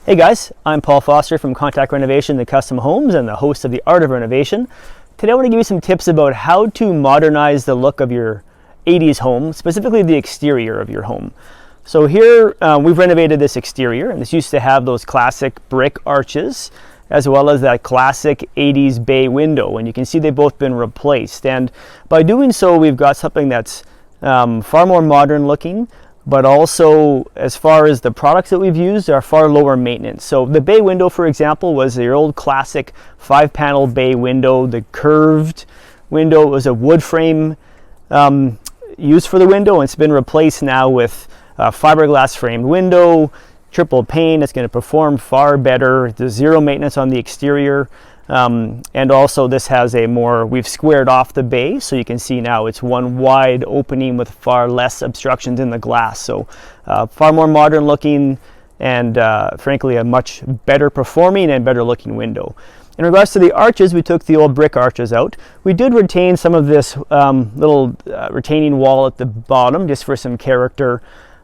Hey guys, I'm Paul Foster from Contact Renovation, the Custom Homes, and the host of The Art of Renovation. Today I want to give you some tips about how to modernize the look of your 80s home, specifically the exterior of your home. So here we've renovated this exterior, and this used to have those classic brick arches as well as that classic 80s bay window, and you can see they've both been replaced. And by doing so, we've got something that's far more modern looking, but also as far as the products that we've used are far lower maintenance. So the bay window, for example, was your old classic 5-panel bay window. The curved window was a wood frame used for the window, and it's been replaced now with a fiberglass framed window, triple pane. It's going to perform far better. There's zero maintenance on the exterior. And also this has we've squared off the bay, so you can see now it's one wide opening with far less obstructions in the glass. So far more modern looking and frankly a much better performing and better looking window. In regards to the arches, we took the old brick arches out. We did retain some of this little retaining wall at the bottom just for some character,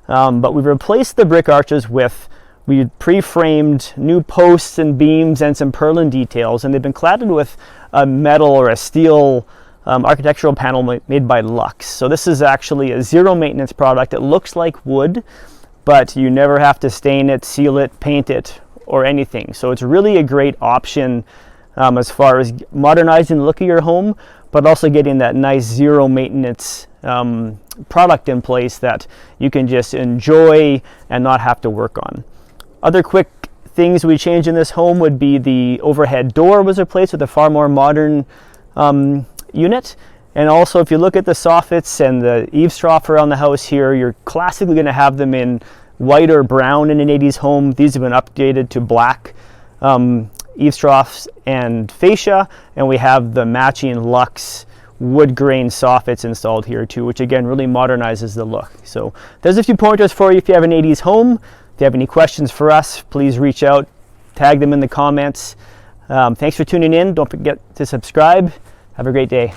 but we've replaced the brick arches with pre-framed new posts and beams and some purlin details, and they've been cladded with a metal or a steel architectural panel made by Lux. So this is actually a zero maintenance product. It looks like wood, but you never have to stain it, seal it, paint it, or anything. So it's really a great option as far as modernizing the look of your home, but also getting that nice zero maintenance product in place that you can just enjoy and not have to work on. Other quick things we changed in this home would be the overhead door was replaced with a far more modern unit. And also, if you look at the soffits and the eaves trough around the house here, you're classically going to have them in white or brown in an 80s home. These have been updated to black eaves troughs and fascia, and we have the matching Lux wood grain soffits installed here too, which again really modernizes the look. So there's a few pointers for you if you have an 80s home. If you have any questions for us, please reach out, tag them in the comments. Thanks for tuning in. Don't forget to subscribe. Have a great day.